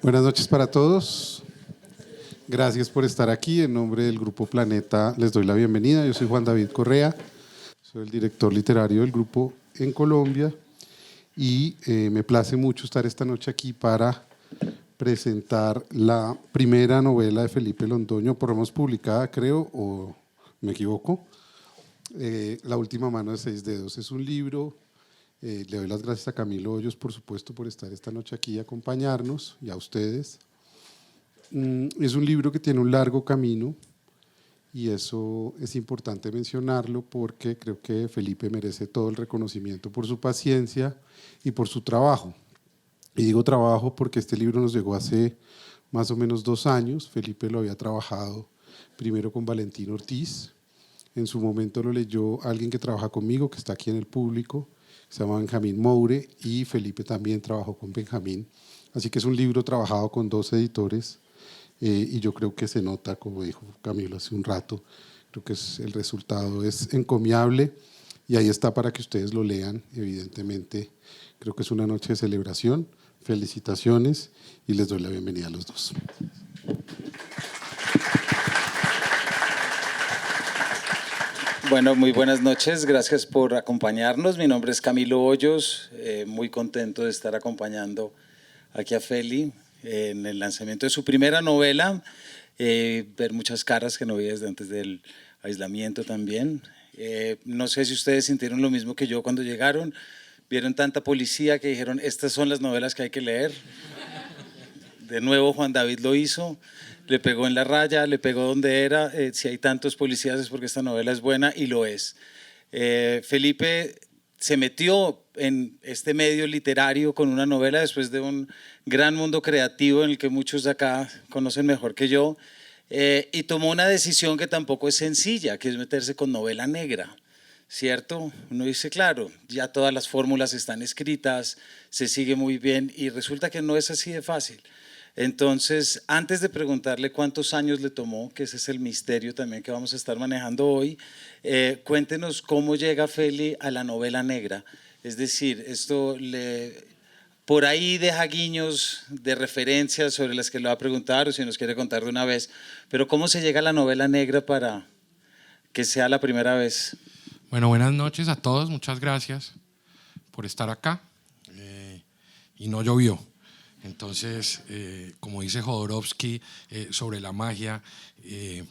Buenas noches para todos. Gracias por estar aquí. En nombre del Grupo Planeta les doy la bienvenida. Yo soy Juan David Correa, soy el director literario del grupo en Colombia y me place mucho estar esta noche aquí para presentar la primera novela de Felipe Londoño, por lo menos publicada, creo, o me equivoco, La última mano de 6 dedos. Es un libro. Le doy las gracias a Camilo Hoyos, por supuesto, por estar esta noche aquí y acompañarnos, y a ustedes. Es un libro que tiene un largo camino y eso es importante mencionarlo porque creo que Felipe merece todo el reconocimiento por su paciencia y por su trabajo. Y digo trabajo porque este libro nos llegó hace más o menos 2 años. Felipe lo había trabajado primero con Valentín Ortiz. En su momento lo leyó alguien que trabaja conmigo, que está aquí en el público, se llama Benjamín Moure, y Felipe también trabajó con Benjamín. Así que es un libro trabajado con 2 editores y yo creo que se nota, como dijo Camilo hace un rato, creo que el resultado es encomiable y ahí está para que ustedes lo lean. Evidentemente, creo que es una noche de celebración. Felicitaciones y les doy la bienvenida a los dos. Bueno, muy buenas noches, gracias por acompañarnos. Mi nombre es Camilo Hoyos, muy contento de estar acompañando aquí a Feli en el lanzamiento de su primera novela, ver muchas caras que no vi desde antes del aislamiento también. No sé si ustedes sintieron lo mismo que yo cuando llegaron, vieron tanta policía que dijeron, estas son las novelas que hay que leer. De nuevo Juan David lo hizo. Le pegó en la raya, le pegó donde era. Si hay tantos policías es porque esta novela es buena y lo es. Felipe se metió en este medio literario con una novela después de un gran mundo creativo en el que muchos de acá conocen mejor que yo, y tomó una decisión que tampoco es sencilla, que es meterse con novela negra, ¿cierto? Uno dice, claro, ya todas las fórmulas están escritas, se sigue muy bien y resulta que no es así de fácil. Entonces, antes de preguntarle cuántos años le tomó, que ese es el misterio también que vamos a estar manejando hoy, cuéntenos cómo llega Feli a la novela negra. Es decir, por ahí deja guiños de referencias sobre las que le va a preguntar o si nos quiere contar de una vez, pero ¿cómo se llega a la novela negra para que sea la primera vez? Bueno, buenas noches a todos, muchas gracias por estar acá. Y no llovió. Entonces, como dice Jodorowsky sobre la magia,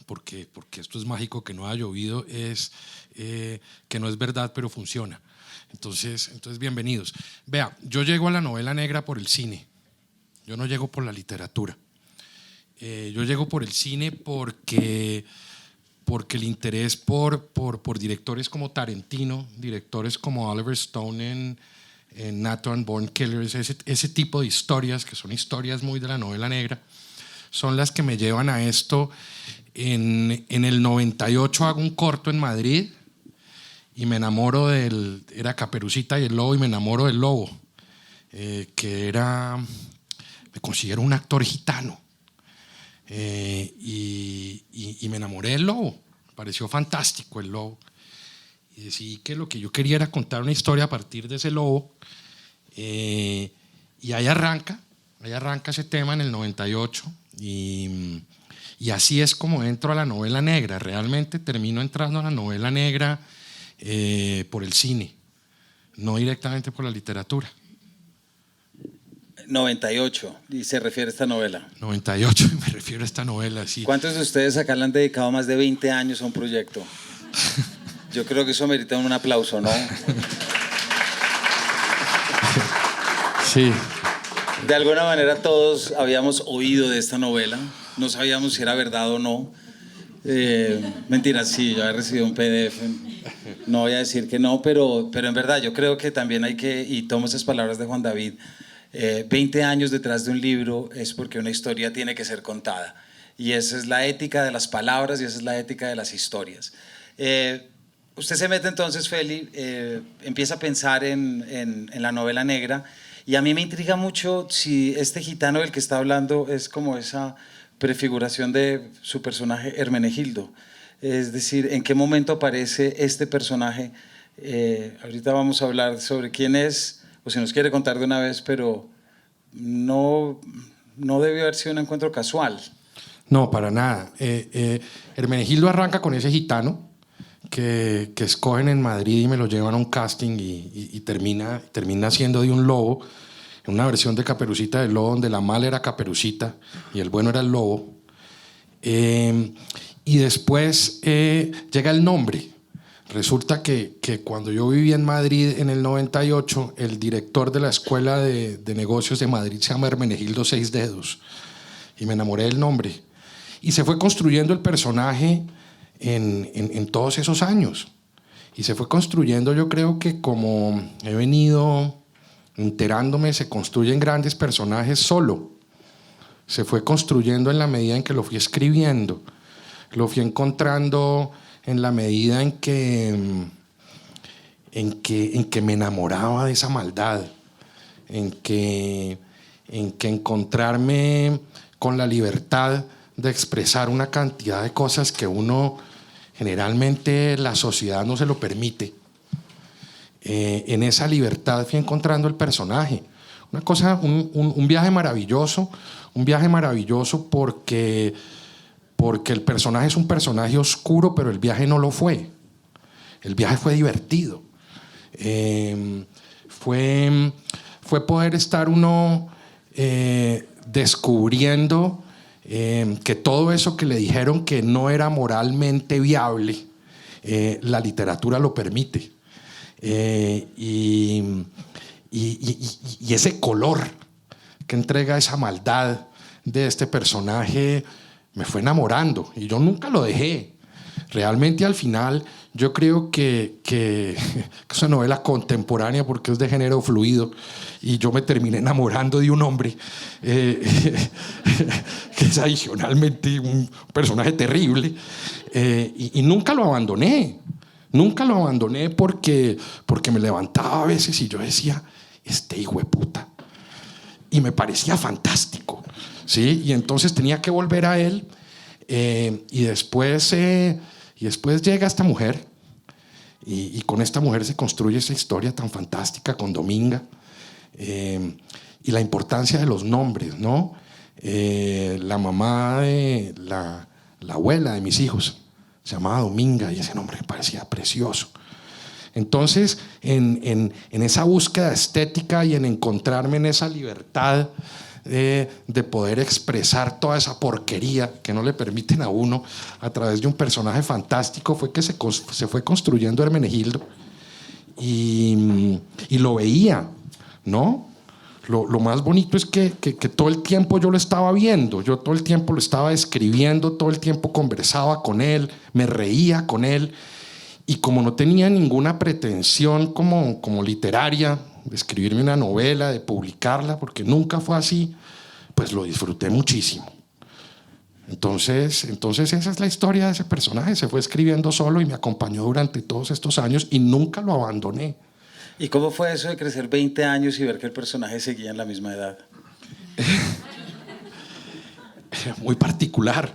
porque esto es mágico que no haya llovido, es que no es verdad, pero funciona. Entonces bienvenidos. Vea, yo llego a la novela negra por el cine, yo no llego por la literatura. Yo llego por el cine porque el interés por directores como Tarantino, directores como Oliver Stone en Natural Born Killers, ese tipo de historias, que son historias muy de la novela negra, son las que me llevan a esto. En el 98 hago un corto en Madrid y me enamoro era Caperucita y el Lobo, y me enamoro del Lobo, me considero un actor gitano, y me enamoré del Lobo, me pareció fantástico el Lobo. Y decidí que lo que yo quería era contar una historia a partir de ese lobo, y ahí arranca ese tema en el 98, y así es como entro a la novela negra. Realmente termino entrando a la novela negra por el cine, no directamente por la literatura. 98, y se refiere a esta novela. 98, me refiero a esta novela, sí. ¿Cuántos de ustedes acá le han dedicado más de 20 años a un proyecto? Yo creo que eso merita un aplauso, ¿no? Sí. De alguna manera todos habíamos oído de esta novela, no sabíamos si era verdad o no. Mentira, sí, yo había recibido un PDF, no voy a decir que no, pero en verdad yo creo que también hay que, y tomo esas palabras de Juan David, 20 años detrás de un libro es porque una historia tiene que ser contada. Y esa es la ética de las palabras y esa es la ética de las historias. Usted se mete entonces, Feli, empieza a pensar en la novela negra, y a mí me intriga mucho si este gitano del que está hablando es como esa prefiguración de su personaje Hermenegildo. Es decir, ¿en qué momento aparece este personaje? Ahorita vamos a hablar sobre quién es, o si nos quiere contar de una vez, pero no no debió haber sido un encuentro casual. No, para nada. Hermenegildo arranca con ese gitano que escogen en Madrid y me lo llevan a un casting y termina siendo de un lobo, en una versión de Caperucita del Lobo donde la mala era Caperucita y el bueno era el lobo. Y después llega el nombre. Resulta que cuando yo vivía en Madrid en el 98, el director de la Escuela de Negocios de Madrid se llama Hermenegildo Seis Dedos y me enamoré del nombre. Y se fue construyendo el personaje en todos esos años. Y se fue construyendo, yo creo que como he venido enterándome, se construyen grandes personajes solo. Se fue construyendo en la medida en que lo fui escribiendo. Lo fui encontrando en la medida en que me enamoraba de esa maldad, en que encontrarme con la libertad de expresar una cantidad de cosas que uno generalmente la sociedad no se lo permite. En esa libertad fui encontrando el personaje. Una cosa, un viaje maravilloso porque el personaje es un personaje oscuro, pero el viaje no lo fue. El viaje fue divertido. Fue poder estar uno descubriendo que todo eso que le dijeron que no era moralmente viable, la literatura lo permite. Y ese color que entrega esa maldad de este personaje me fue enamorando y yo nunca lo dejé. Realmente al final yo creo que es una novela contemporánea porque es de género fluido y yo me terminé enamorando de un hombre que es adicionalmente un personaje terrible y nunca lo abandoné. Nunca lo abandoné porque me levantaba a veces y yo decía, este hijo de puta. Y me parecía fantástico, ¿sí? Y entonces tenía que volver a él y después llega esta mujer y con esta mujer se construye esa historia tan fantástica con Dominga y la importancia de los nombres, ¿no? La mamá de la abuela de mis hijos se llamaba Dominga y ese nombre me parecía precioso. Entonces, en esa búsqueda estética y en encontrarme en esa libertad de poder expresar toda esa porquería que no le permiten a uno a través de un personaje fantástico, fue que se fue construyendo Hermenegildo y lo veía, ¿no? Lo más bonito es que todo el tiempo yo lo estaba viendo, yo todo el tiempo lo estaba escribiendo, todo el tiempo conversaba con él, me reía con él. Y como no tenía ninguna pretensión como literaria de escribirme una novela, de publicarla, porque nunca fue así, pues lo disfruté muchísimo. Entonces esa es la historia de ese personaje. Se fue escribiendo solo y me acompañó durante todos estos años y nunca lo abandoné. ¿Y cómo fue eso de crecer 20 años y ver que el personaje seguía en la misma edad? Muy particular.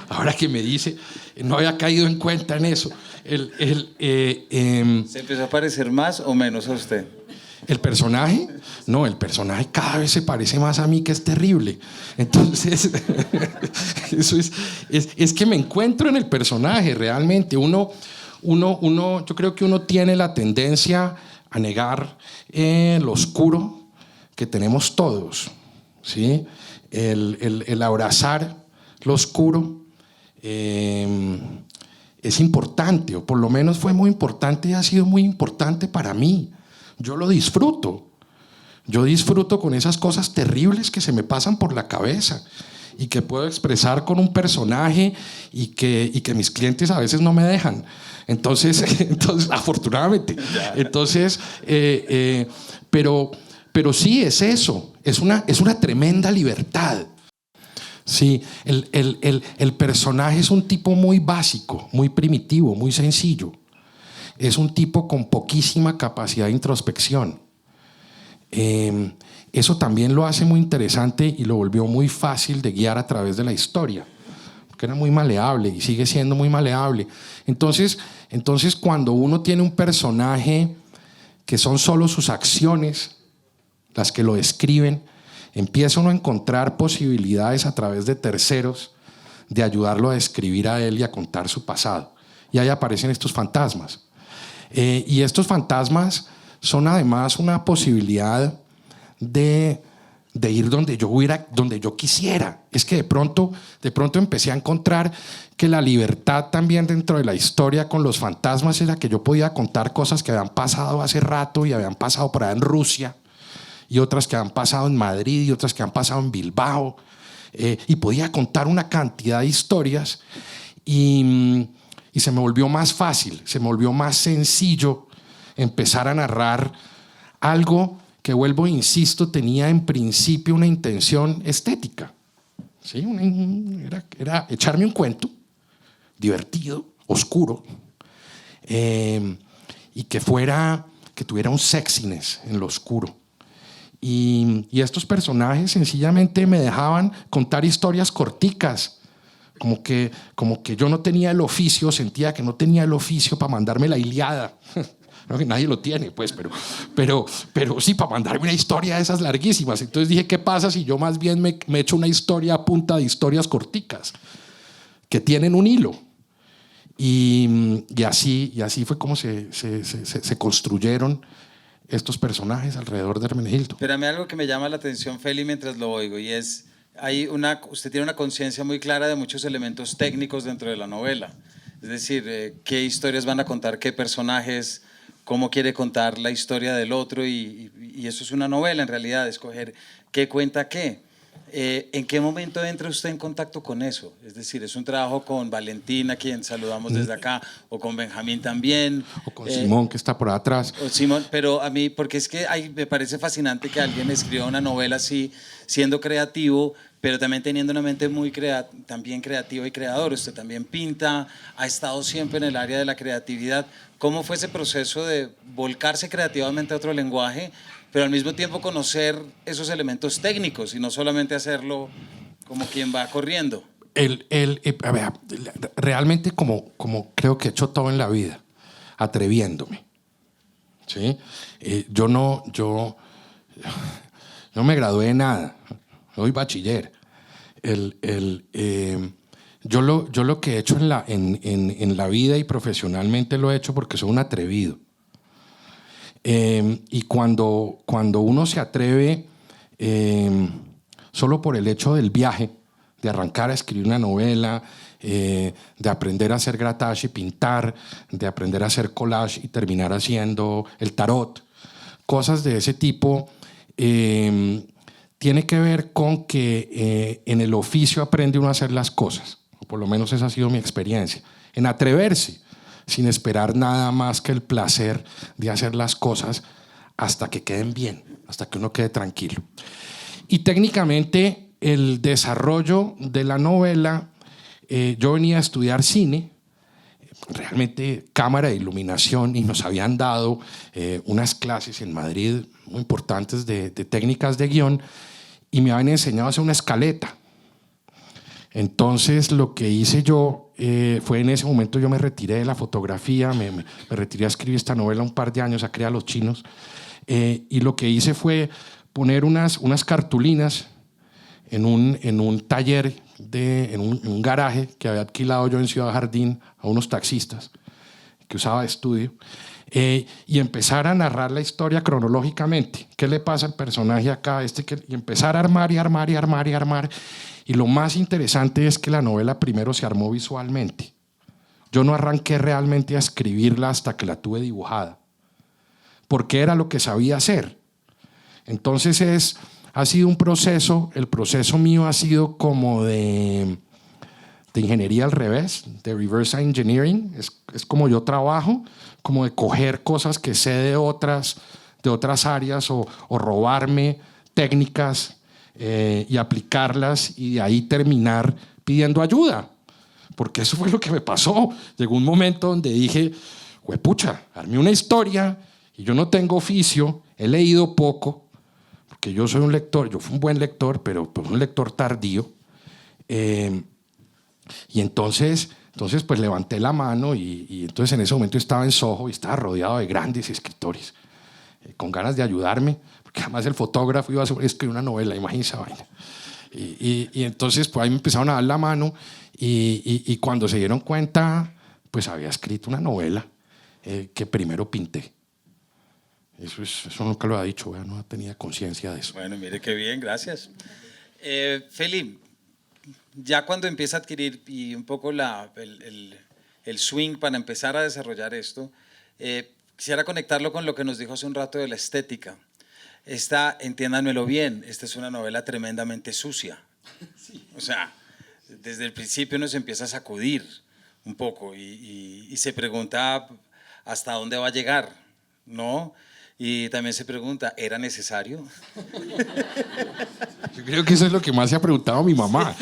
Ahora que me dice, no había caído en cuenta en eso. ¿Se empezó a parecer más o menos a usted? ¿El personaje? No, el personaje cada vez se parece más a mí, que es terrible. Entonces, eso es que me encuentro en el personaje realmente. Yo creo que uno tiene la tendencia a negar lo oscuro que tenemos todos, ¿sí? El abrazar lo oscuro es importante, o por lo menos fue muy importante y ha sido muy importante para mí. Yo lo disfruto. Yo disfruto con esas cosas terribles que se me pasan por la cabeza y que puedo expresar con un personaje y que mis clientes a veces no me dejan. Entonces afortunadamente. Entonces, pero sí es eso. Es una tremenda libertad. Sí, el personaje es un tipo muy básico, muy primitivo, muy sencillo. Es un tipo con poquísima capacidad de introspección. Eso también lo hace muy interesante y lo volvió muy fácil de guiar a través de la historia, porque era muy maleable y sigue siendo muy maleable. Entonces cuando uno tiene un personaje que son solo sus acciones las que lo describen, empieza uno a encontrar posibilidades a través de terceros de ayudarlo a describir a él y a contar su pasado. Y ahí aparecen estos fantasmas. Y estos fantasmas son además una posibilidad de ir donde yo quisiera. Es que de pronto empecé a encontrar que la libertad también dentro de la historia con los fantasmas era que yo podía contar cosas que habían pasado hace rato y habían pasado por allá en Rusia, y otras que han pasado en Madrid y otras que han pasado en Bilbao, y podía contar una cantidad de historias y se me volvió más fácil, se me volvió más sencillo empezar a narrar algo que, vuelvo e insisto, tenía en principio una intención estética. ¿Sí? Era echarme un cuento divertido, oscuro, y que tuviera un sexiness en lo oscuro. Y estos personajes sencillamente me dejaban contar historias corticas, como que yo no tenía el oficio, sentía que no tenía el oficio para mandarme la Ilíada. No, que nadie lo tiene, pues, pero sí, para mandarme una historia de esas larguísimas. Entonces dije, ¿qué pasa si yo más bien me echo una historia a punta de historias corticas que tienen un hilo? Y así fue como se construyeron estos personajes alrededor de Hermenegildo. Pero a mí algo que me llama la atención, Feli, mientras lo oigo, y es, usted tiene una conciencia muy clara de muchos elementos técnicos dentro de la novela. Es decir, qué historias van a contar, qué personajes, cómo quiere contar la historia del otro, y eso es una novela en realidad, escoger qué cuenta qué. ¿En qué momento entra usted en contacto con eso? Es decir, ¿es un trabajo con Valentín, a quien saludamos desde acá, o con Benjamín también? O con Simón, que está por atrás. O Simón, pero a mí, porque es que me parece fascinante que alguien escriba una novela así, siendo creativo, pero también teniendo una mente muy también creativa y creadora. Usted también pinta, ha estado siempre en el área de la creatividad. ¿Cómo fue ese proceso de volcarse creativamente a otro lenguaje, pero al mismo tiempo conocer esos elementos técnicos y no solamente hacerlo como quien va corriendo? A ver, realmente como creo que he hecho todo en la vida, atreviéndome. ¿Sí? Yo no me gradué de nada, soy bachiller. Yo lo que he hecho en la vida y profesionalmente lo he hecho porque soy un atrevido. Y cuando uno se atreve solo por el hecho del viaje, de arrancar a escribir una novela, de aprender a hacer grattage y pintar, de aprender a hacer collage y terminar haciendo el tarot, cosas de ese tipo, tiene que ver con que en el oficio aprende uno a hacer las cosas, o por lo menos esa ha sido mi experiencia, en atreverse, sin esperar nada más que el placer de hacer las cosas hasta que queden bien, hasta que uno quede tranquilo. Y técnicamente el desarrollo de la novela, yo venía a estudiar cine, realmente cámara de iluminación, y nos habían dado unas clases en Madrid muy importantes de técnicas de guión, y me habían enseñado a hacer una escaleta. Entonces lo que hice yo fue, en ese momento yo me retiré de la fotografía, me retiré a escribir esta novela un par de años, a crear Los Chinos, y lo que hice fue poner unas cartulinas en un taller, en un garaje que había alquilado yo en Ciudad Jardín a unos taxistas que usaba de estudio, y empezar a narrar la historia cronológicamente. ¿Qué le pasa al personaje acá? Y empezar a armar y armar y armar y armar. Y lo más interesante es que la novela primero se armó visualmente. Yo no arranqué realmente a escribirla hasta que la tuve dibujada, porque era lo que sabía hacer. Entonces ha sido un proceso, el proceso mío ha sido como de ingeniería al revés, de reverse engineering. Es como yo trabajo, como de coger cosas que sé de otras áreas, o robarme técnicas y aplicarlas, y de ahí terminar pidiendo ayuda, porque eso fue lo que me pasó. Llegó un momento donde dije, huepucha, armé una historia y yo no tengo oficio, he leído poco, porque yo soy un lector, yo fui un buen lector, pero pues un lector tardío, y entonces pues levanté la mano, y entonces en ese momento estaba en Soho y estaba rodeado de grandes escritores con ganas de ayudarme, porque además el fotógrafo iba a escribir una novela, imagínense vaina. Y entonces pues ahí me empezaron a dar la mano y cuando se dieron cuenta, pues había escrito una novela que primero pinté. Eso nunca lo ha dicho, ¿verdad? No tenía conciencia de eso. Bueno, mire qué bien, gracias. Feli, ya cuando empieza a adquirir y un poco el swing para empezar a desarrollar esto, quisiera conectarlo con lo que nos dijo hace un rato de la estética. Esta, entiéndanmelo bien, esta es una novela tremendamente sucia. O sea, desde el principio uno se empieza a sacudir un poco y se pregunta hasta dónde va a llegar, ¿no? Y también se pregunta, ¿era necesario? Yo creo que eso es lo que más se ha preguntado mi mamá.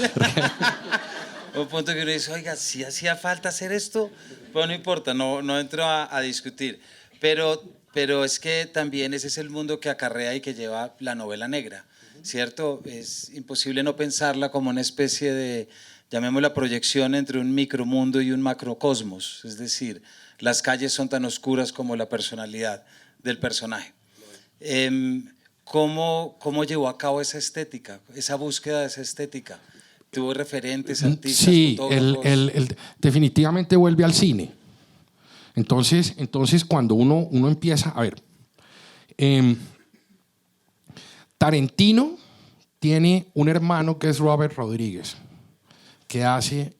Un punto que uno dice, oiga, si hacía falta hacer esto, pero no importa, no entro a discutir. Pero es que también ese es el mundo que acarrea y que lleva la novela negra, ¿cierto? Es imposible no pensarla como una especie de, llamémosla proyección entre un micromundo y un macrocosmos. Es decir, las calles son tan oscuras como la personalidad del personaje. ¿Cómo llevó a cabo esa estética, esa búsqueda de esa estética? ¿Tuvo referentes, artistas, sí, fotógrafos? definitivamente vuelve al cine. Entonces cuando uno empieza, a ver, Tarantino tiene un hermano que es Robert Rodríguez, que hace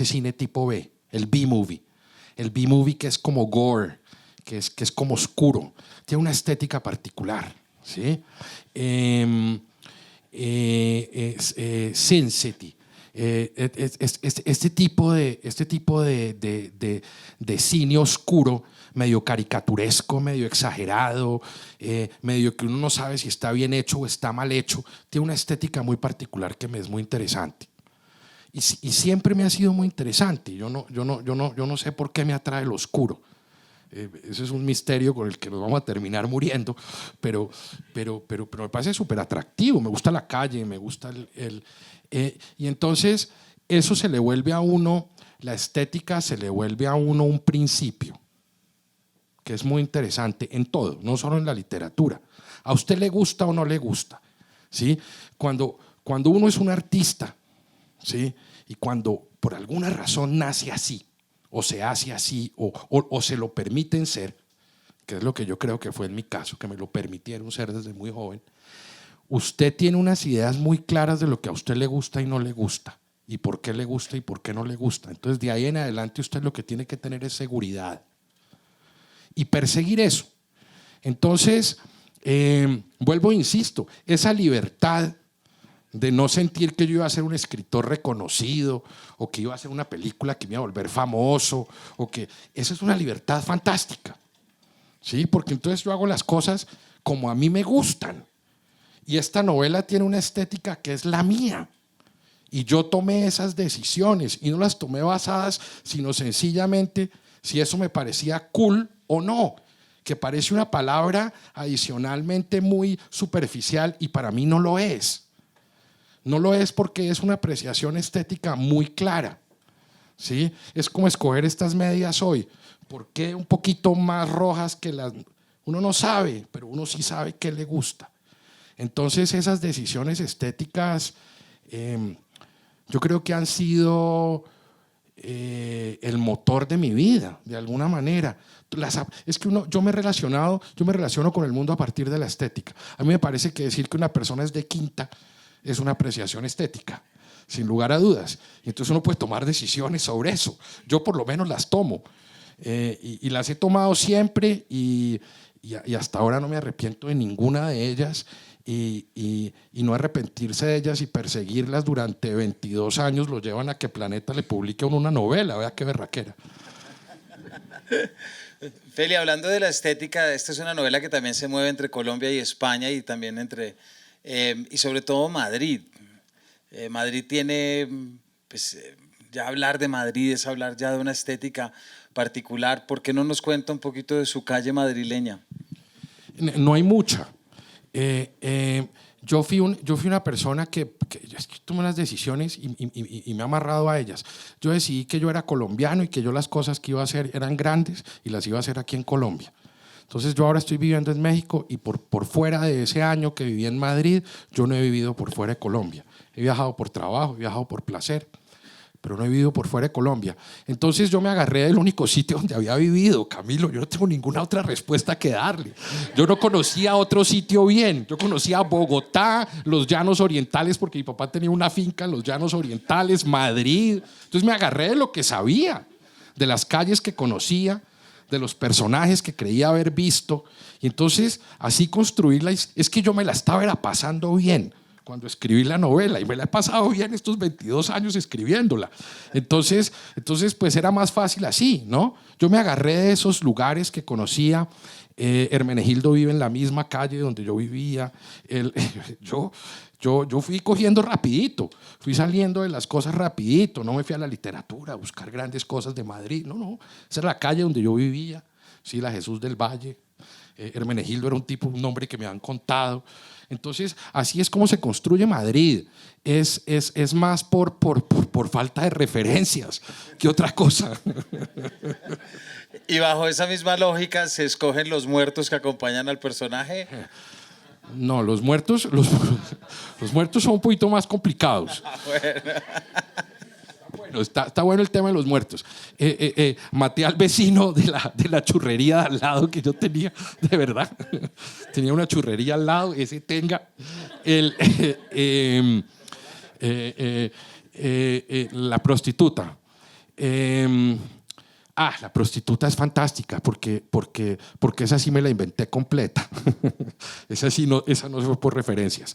cine tipo B, el B-movie. El B-movie que es como gore, que es como oscuro, tiene una estética particular, ¿sí? Sin City. Este tipo de cine oscuro, medio caricaturesco, medio exagerado, medio que uno no sabe si está bien hecho o está mal hecho, tiene una estética muy particular que me es muy interesante. Y siempre me ha sido muy interesante. Yo no sé por qué me atrae lo oscuro. Ese es un misterio con el que nos vamos a terminar muriendo, pero me parece súper atractivo. Me gusta la calle, me gusta y entonces eso se le vuelve a uno, la estética se le vuelve a uno un principio, que es muy interesante en todo, no solo en la literatura. ¿A usted le gusta o no le gusta? ¿Sí? Cuando uno es un artista, ¿sí? Y cuando por alguna razón nace así, o se hace así, o se lo permiten ser, que es lo que yo creo que fue en mi caso, que me lo permitieron ser desde muy joven, usted tiene unas ideas muy claras de lo que a usted le gusta y no le gusta, y por qué le gusta y por qué no le gusta. Entonces, de ahí en adelante usted lo que tiene que tener es seguridad y perseguir eso. Entonces, vuelvo e insisto, esa libertad de no sentir que yo iba a ser un escritor reconocido o que iba a hacer una película que me iba a volver famoso, esa es una libertad fantástica, ¿sí? Porque entonces yo hago las cosas como a mí me gustan y esta novela tiene una estética que es la mía y yo tomé esas decisiones y no las tomé basadas sino sencillamente si eso me parecía cool o no, que parece una palabra adicionalmente muy superficial y para mí no lo es. No lo es porque es una apreciación estética muy clara, ¿sí? Es como escoger estas medias hoy. ¿Por qué un poquito más rojas que las? Uno no sabe, pero uno sí sabe qué le gusta. Entonces esas decisiones estéticas yo creo que han sido el motor de mi vida, de alguna manera. Es que yo me relaciono con el mundo a partir de la estética. A mí me parece que decir que una persona es de quinta es una apreciación estética, sin lugar a dudas. Y entonces uno puede tomar decisiones sobre eso. Yo por lo menos las tomo. Y las he tomado siempre y hasta ahora no me arrepiento de ninguna de ellas. Y no arrepentirse de ellas y perseguirlas durante 22 años lo llevan a que Planeta le publique una novela. Vea qué berraquera. Feli, hablando de la estética, esta es una novela que también se mueve entre Colombia y España y también y sobre todo Madrid. Madrid tiene, pues, ya hablar de Madrid es hablar ya de una estética particular. ¿Por qué no nos cuenta un poquito de su calle madrileña? No hay mucha. Yo fui una persona que tomé unas decisiones y me he amarrado a ellas. Yo decidí que yo era colombiano y que yo las cosas que iba a hacer eran grandes y las iba a hacer aquí en Colombia. Entonces yo ahora estoy viviendo en México y por fuera de ese año que viví en Madrid, yo no he vivido por fuera de Colombia. He viajado por trabajo, he viajado por placer, pero no he vivido por fuera de Colombia. Entonces yo me agarré del único sitio donde había vivido, Camilo. Yo no tengo ninguna otra respuesta que darle. Yo no conocía otro sitio bien. Yo conocía Bogotá, los Llanos Orientales, porque mi papá tenía una finca en los Llanos Orientales, Madrid. Entonces me agarré de lo que sabía, de las calles que conocía, de los personajes que creía haber visto. Y entonces así construirla. Es que yo me la estaba pasando bien cuando escribí la novela y me la he pasado bien estos 22 años escribiéndola. Entonces pues era más fácil así, ¿no? Yo me agarré de esos lugares que conocía. Hermenegildo vive en la misma calle donde yo vivía. Yo fui cogiendo rapidito, fui saliendo de las cosas rapidito, no me fui a la literatura a buscar grandes cosas de Madrid, no, esa era la calle donde yo vivía, sí, la Jesús del Valle. Hermenegildo era un nombre que me han contado. Entonces, así es como se construye Madrid. Es más por falta de referencias que otra cosa. Y bajo esa misma lógica, ¿se escogen los muertos que acompañan al personaje? No, los muertos son un poquito más complicados. Bueno, está bueno el tema de los muertos. Maté al vecino de la churrería de al lado que yo tenía, de verdad. Tenía una churrería al lado, ese tenga. La prostituta. La prostituta es fantástica porque esa sí me la inventé completa. Esa no fue por referencias.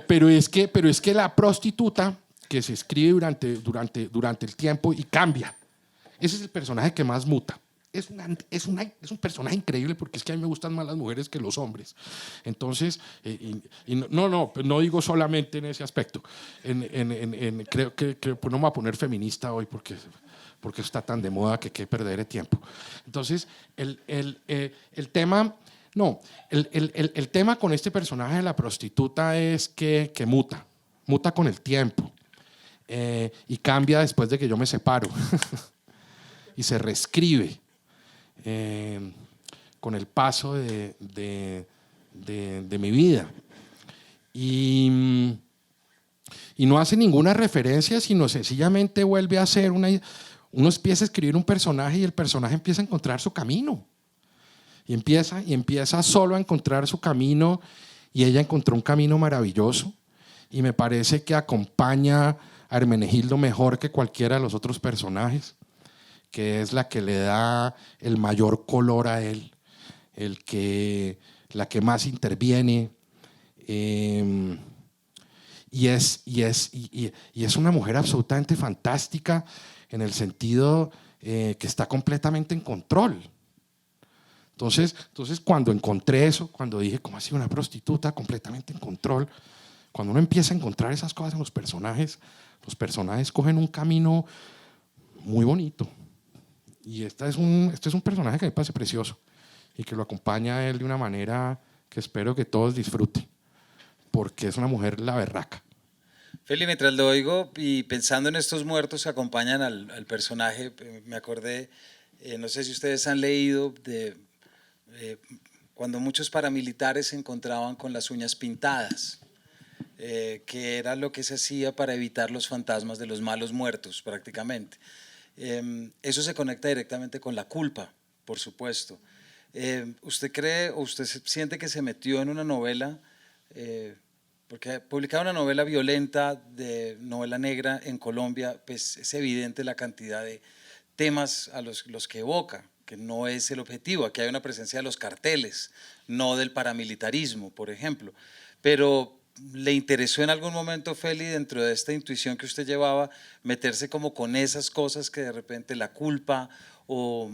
Pero es que la prostituta que se escribe durante el tiempo y cambia. Ese es el personaje que más muta. Es un personaje increíble porque es que a mí me gustan más las mujeres que los hombres. Entonces, no digo solamente en ese aspecto. Creo que pues no me voy a poner feminista hoy porque está tan de moda que hay que perder el tiempo. Entonces, el tema con este personaje de la prostituta es que muta con el tiempo y cambia después de que yo me separo y se reescribe. Con el paso de mi vida y no hace ninguna referencia, sino sencillamente vuelve a hacer uno empieza a escribir un personaje y el personaje empieza a encontrar su camino y empieza solo a encontrar su camino, y ella encontró un camino maravilloso y me parece que acompaña a Hermenegildo mejor que cualquiera de los otros personajes, que es la que le da el mayor color a él, la que más interviene, y es una mujer absolutamente fantástica en el sentido que está completamente en control. Entonces cuando encontré eso, cuando dije, ¿cómo así una prostituta completamente en control? Cuando uno empieza a encontrar esas cosas en los personajes cogen un camino muy bonito. Y este es un personaje que me parece precioso y que lo acompaña a él de una manera que espero que todos disfruten, porque es una mujer la berraca. Feli, mientras lo oigo y pensando en estos muertos que acompañan al personaje, me acordé, no sé si ustedes han leído de cuando muchos paramilitares se encontraban con las uñas pintadas, que era lo que se hacía para evitar los fantasmas de los malos muertos prácticamente. Eso se conecta directamente con la culpa, por supuesto. ¿Usted cree o usted siente que se metió en una novela, porque publicar una novela violenta, de novela negra en Colombia, pues es evidente la cantidad de temas a los que evoca, que no es el objetivo? Aquí hay una presencia de los carteles, no del paramilitarismo, por ejemplo. Pero ¿le interesó en algún momento, Feli, dentro de esta intuición que usted llevaba, meterse como con esas cosas que de repente la culpa o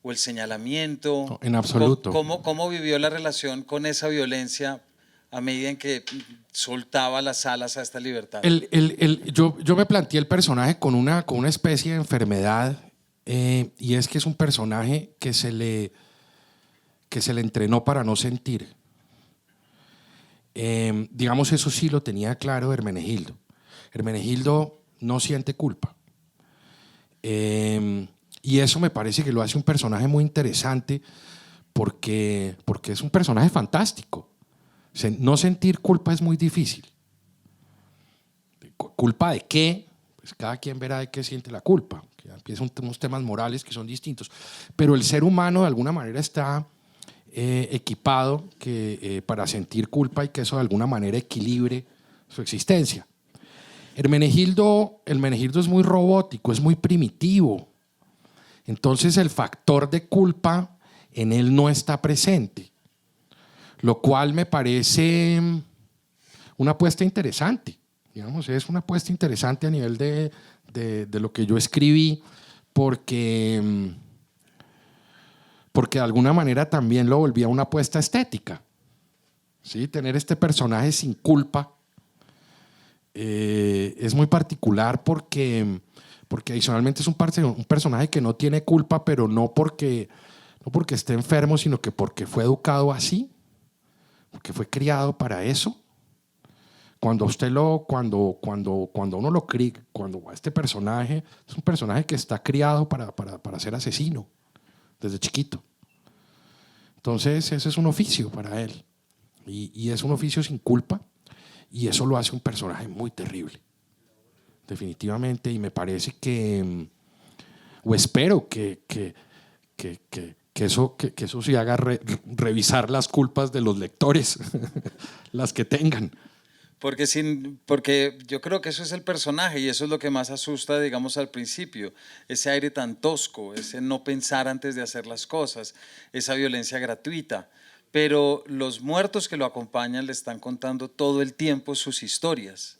el señalamiento? No, en absoluto. ¿Cómo vivió la relación con esa violencia a medida en que soltaba las alas a esta libertad? Yo me planteé el personaje con una especie de enfermedad, y es que es un personaje que se le entrenó para no sentir. digamos, eso sí lo tenía claro Hermenegildo. Hermenegildo no siente culpa. Y eso me parece que lo hace un personaje muy interesante porque es un personaje fantástico. No sentir culpa es muy difícil. ¿Culpa de qué? Pues cada quien verá de qué siente la culpa. Que empiezan unos temas morales que son distintos. Pero el ser humano de alguna manera está equipado para sentir culpa y que eso de alguna manera equilibre su existencia. Hermenegildo es muy robótico, es muy primitivo. Entonces el factor de culpa en él no está presente, lo cual me parece una apuesta interesante. Digamos, es una apuesta interesante a nivel de lo que yo escribí, porque de alguna manera también lo volvía una apuesta estética. ¿Sí? Tener este personaje sin culpa es muy particular porque adicionalmente es un personaje que no tiene culpa, pero no porque esté enfermo, sino que porque fue educado así, porque fue criado para eso. Cuando uno lo cría, cuando este personaje es un personaje que está criado para ser asesino desde chiquito. Entonces ese es un oficio para él y es un oficio sin culpa y eso lo hace un personaje muy terrible, definitivamente. Y me parece que, o espero que eso se haga revisar las culpas de los lectores, las que tengan. Porque yo creo que eso es el personaje y eso es lo que más asusta, digamos, al principio. Ese aire tan tosco, ese no pensar antes de hacer las cosas, esa violencia gratuita. Pero los muertos que lo acompañan le están contando todo el tiempo sus historias.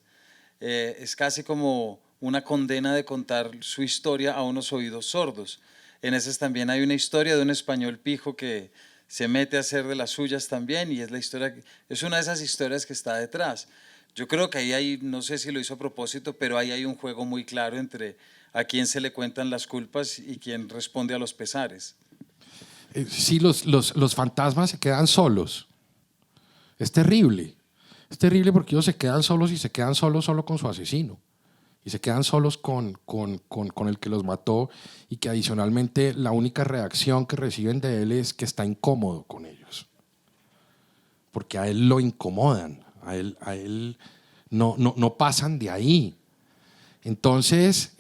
Es casi como una condena de contar su historia a unos oídos sordos. En esas también hay una historia de un español pijo que se mete a hacer de las suyas también y es la historia, es una de esas historias que está detrás. Yo creo que ahí hay, no sé si lo hizo a propósito, pero ahí hay un juego muy claro entre a quién se le cuentan las culpas y quién responde a los pesares. Sí, los fantasmas se quedan solos. Es terrible. Es terrible porque ellos se quedan solos y se quedan solos solo con su asesino. Y se quedan solos con el que los mató y que adicionalmente la única reacción que reciben de él es que está incómodo con ellos. Porque a él lo incomodan, a él no pasan de ahí. Entonces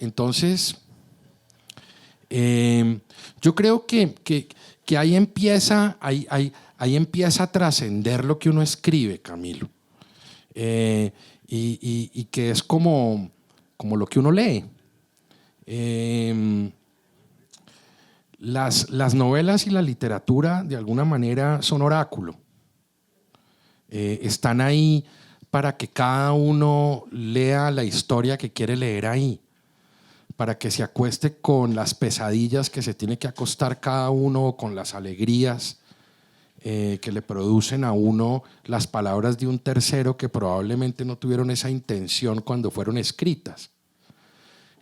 yo creo que ahí empieza a trascender lo que uno escribe, Camilo. Y que es como lo que uno lee. Las novelas y la literatura de alguna manera son oráculo. Están ahí para que cada uno lea la historia que quiere leer ahí, para que se acueste con las pesadillas que se tiene que acostar cada uno, con las alegrías que le producen a uno las palabras de un tercero que probablemente no tuvieron esa intención cuando fueron escritas.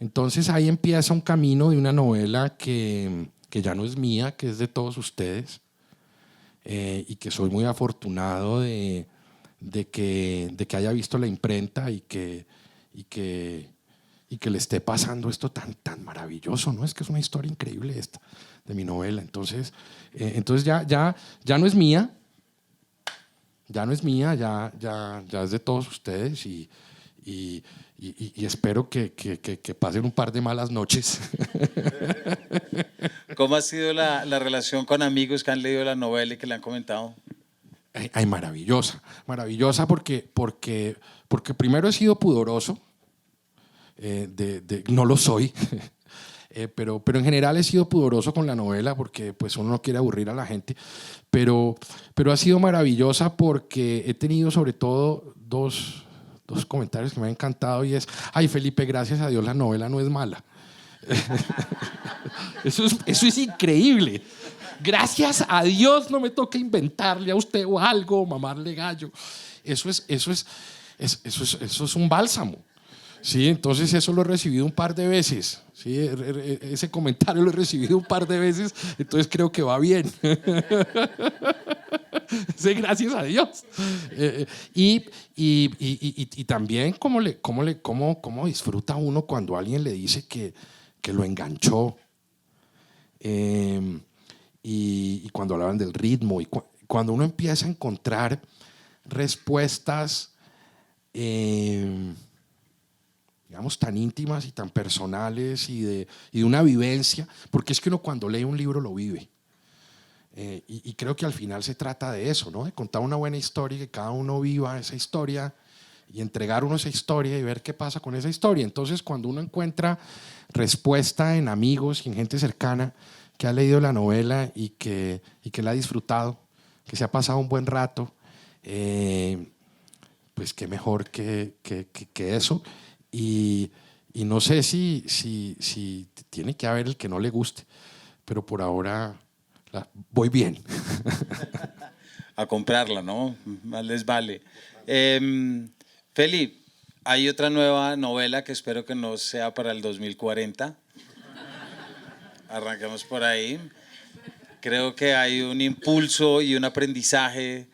Entonces ahí empieza un camino de una novela que ya no es mía, que es de todos ustedes, y que soy muy afortunado de que haya visto la imprenta y que le esté pasando esto tan maravilloso, ¿no? Es que es una historia increíble esta de mi novela. Entonces ya no es mía, ya es de todos ustedes y espero que pasen un par de malas noches. ¿Cómo ha sido la relación con amigos que han leído la novela y que le han comentado? Ay, maravillosa porque primero he sido pudoroso, no lo soy, pero en general he sido pudoroso con la novela porque pues uno no quiere aburrir a la gente, pero ha sido maravillosa porque he tenido sobre todo dos comentarios que me han encantado y es: ay, Felipe, gracias a Dios la novela no es mala. Eso es increíble. Gracias a Dios no me toca inventarle a usted o algo, mamarle gallo. Eso es un bálsamo. Sí, entonces eso lo he recibido un par de veces. Sí, ese comentario lo he recibido un par de veces, entonces creo que va bien. Sí, gracias a Dios. Y también cómo disfruta uno cuando alguien le dice que lo enganchó. Y cuando hablaban del ritmo, y cuando uno empieza a encontrar respuestas, digamos, tan íntimas y tan personales y de una vivencia, porque es que uno cuando lee un libro lo vive. Y creo que al final se trata de eso, ¿no? De contar una buena historia y que cada uno viva esa historia y entregar uno esa historia y ver qué pasa con esa historia. Entonces, cuando uno encuentra respuesta en amigos y en gente cercana que ha leído la novela y que la ha disfrutado, que se ha pasado un buen rato, pues qué mejor que eso. Y no sé si tiene que haber el que no le guste, pero por ahora voy bien. A comprarla, ¿no? Más les vale. Feli, hay otra nueva novela que espero que no sea para el 2040. Arranquemos por ahí. Creo que hay un impulso y un aprendizaje.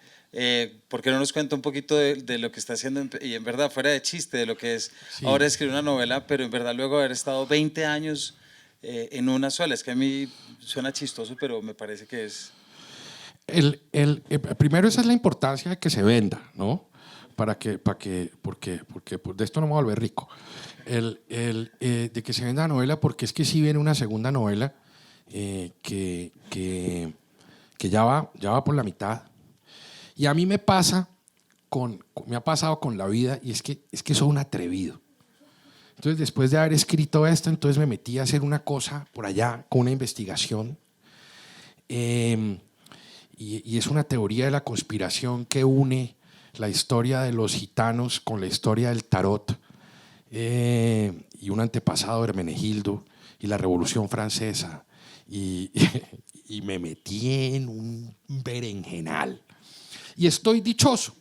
¿Por qué no nos cuenta un poquito de lo que está haciendo? Y en verdad, fuera de chiste, de lo que es ahora escribir una novela, pero en verdad luego haber estado 20 años en una sola. Es que a mí suena chistoso, pero me parece que es... Primero, esa es la importancia de que se venda, ¿no? Porque de esto no me voy a volver rico. De que se venda la novela, porque es que sí viene una segunda novela que ya va por la mitad. Y a mí me ha pasado con la vida, y es que soy un atrevido. Entonces, después de haber escrito esto, entonces me metí a hacer una cosa por allá con una investigación. Y es una teoría de la conspiración que une la historia de los gitanos con la historia del tarot, y un antepasado de Hermenegildo y la Revolución Francesa. Y me metí en un berenjenal. Y estoy dichoso.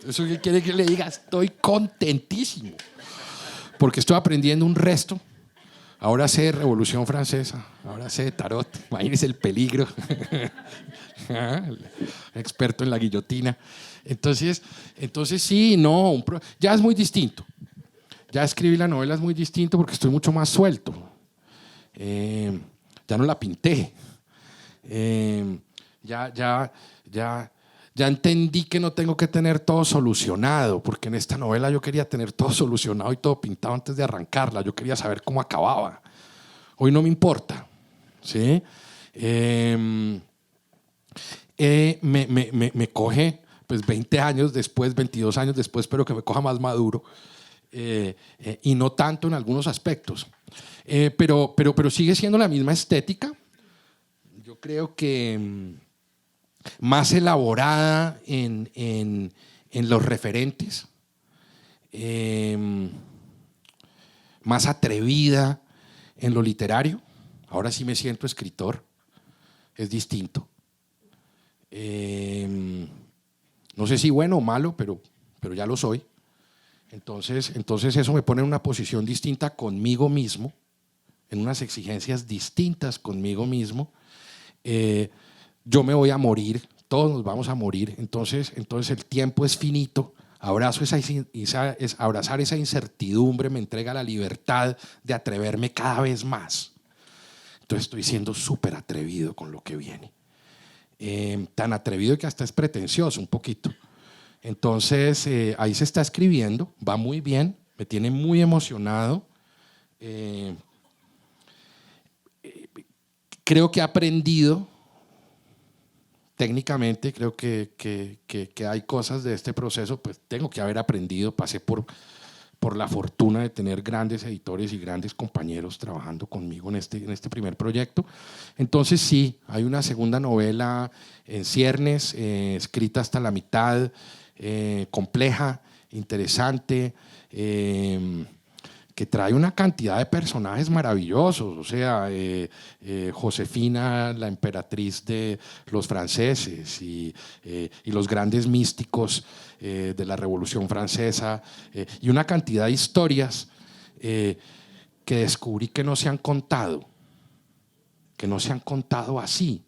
¿Eso qué quiere que le diga? Estoy contentísimo. Porque estoy aprendiendo un resto. Ahora sé de Revolución Francesa, ahora sé de tarot. Imagínense el peligro. Experto en la guillotina. Entonces sí, no, ya es muy distinto. Ya escribí la novela es muy distinto porque estoy mucho más suelto. Ya no la pinté. Ya entendí que no tengo que tener todo solucionado, porque en esta novela yo quería tener todo solucionado y todo pintado antes de arrancarla. Yo quería saber cómo acababa. Hoy no me importa, ¿sí? Me coge pues 20 años después, 22 años después, pero que me coja más maduro, y no tanto en algunos aspectos. Pero sigue siendo la misma estética. Yo creo que más elaborada en los referentes, más atrevida en lo literario. Ahora sí me siento escritor, es distinto. No sé si bueno o malo, pero ya lo soy. Entonces eso me pone en una posición distinta conmigo mismo, en unas exigencias distintas conmigo mismo. Yo me voy a morir, todos nos vamos a morir, entonces el tiempo es finito. Abrazar esa incertidumbre me entrega la libertad de atreverme cada vez más. Entonces estoy siendo súper atrevido con lo que viene. Tan atrevido que hasta es pretencioso un poquito. Entonces ahí se está escribiendo, va muy bien, me tiene muy emocionado. Creo que he aprendido. Técnicamente creo que hay cosas de este proceso, pues tengo que haber aprendido. Pasé por la fortuna de tener grandes editores y grandes compañeros trabajando conmigo en este primer proyecto. Entonces sí, hay una segunda novela en ciernes, escrita hasta la mitad, compleja, interesante, que trae una cantidad de personajes maravillosos, o sea, Josefina, la emperatriz de los franceses, y los grandes místicos de la Revolución Francesa, y una cantidad de historias que descubrí que no se han contado así.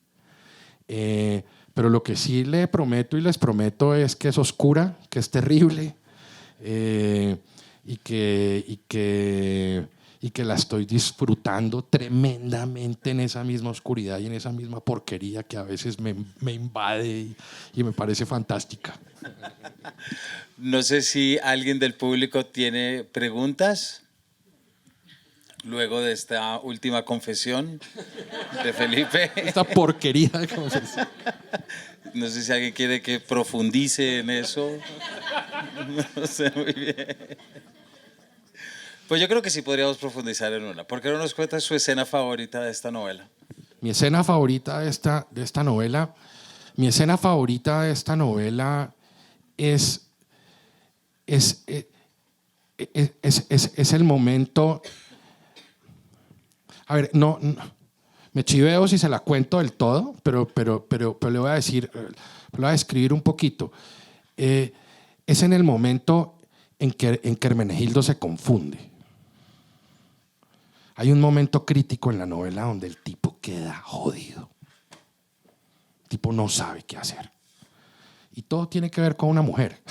pero lo que sí le prometo y les prometo es que es oscura, que es terrible, y que la estoy disfrutando tremendamente en esa misma oscuridad y en esa misma porquería que a veces me invade y me parece fantástica. No sé si alguien del público tiene preguntas luego de esta última confesión de Felipe. Esta porquería de confesión. No sé si alguien quiere que profundice en eso. No sé muy bien. Pues yo creo que sí podríamos profundizar en una. ¿Por qué no nos cuenta su escena favorita de esta novela? Mi escena favorita de esta novela, mi escena favorita de esta novela es el momento. A ver, no me chiveo si se la cuento del todo, pero le voy a decir, le voy a describir un poquito. Es en el momento en que Hermenegildo se confunde. Hay un momento crítico en la novela donde el tipo queda jodido. El tipo no sabe qué hacer. Y todo tiene que ver con una mujer.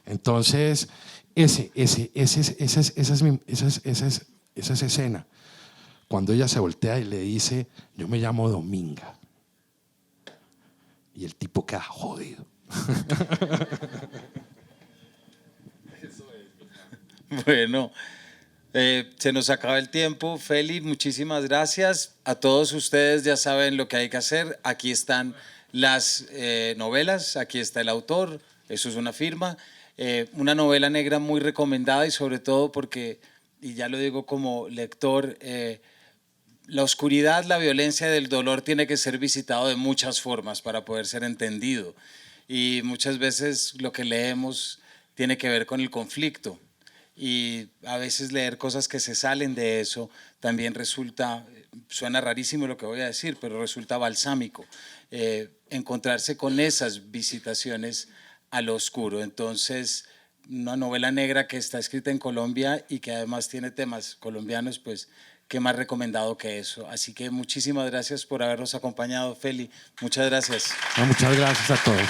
Entonces, esa es escena. Cuando ella se voltea y le dice, yo me llamo Dominga. Y el tipo queda jodido. Bueno, se nos acaba el tiempo. Feli, muchísimas gracias. A todos ustedes ya saben lo que hay que hacer. Aquí están las novelas, aquí está el autor, eso es una firma. Una novela negra muy recomendada y sobre todo porque, y ya lo digo como lector, la oscuridad, la violencia y el dolor tiene que ser visitado de muchas formas para poder ser entendido. Y muchas veces lo que leemos tiene que ver con el conflicto. Y a veces leer cosas que se salen de eso también resulta, suena rarísimo lo que voy a decir, pero resulta balsámico. Encontrarse con esas visitaciones a lo oscuro. Entonces, una novela negra que está escrita en Colombia y que además tiene temas colombianos, pues qué más recomendado que eso. Así que muchísimas gracias por habernos acompañado, Feli. Muchas gracias. No, muchas gracias a todos.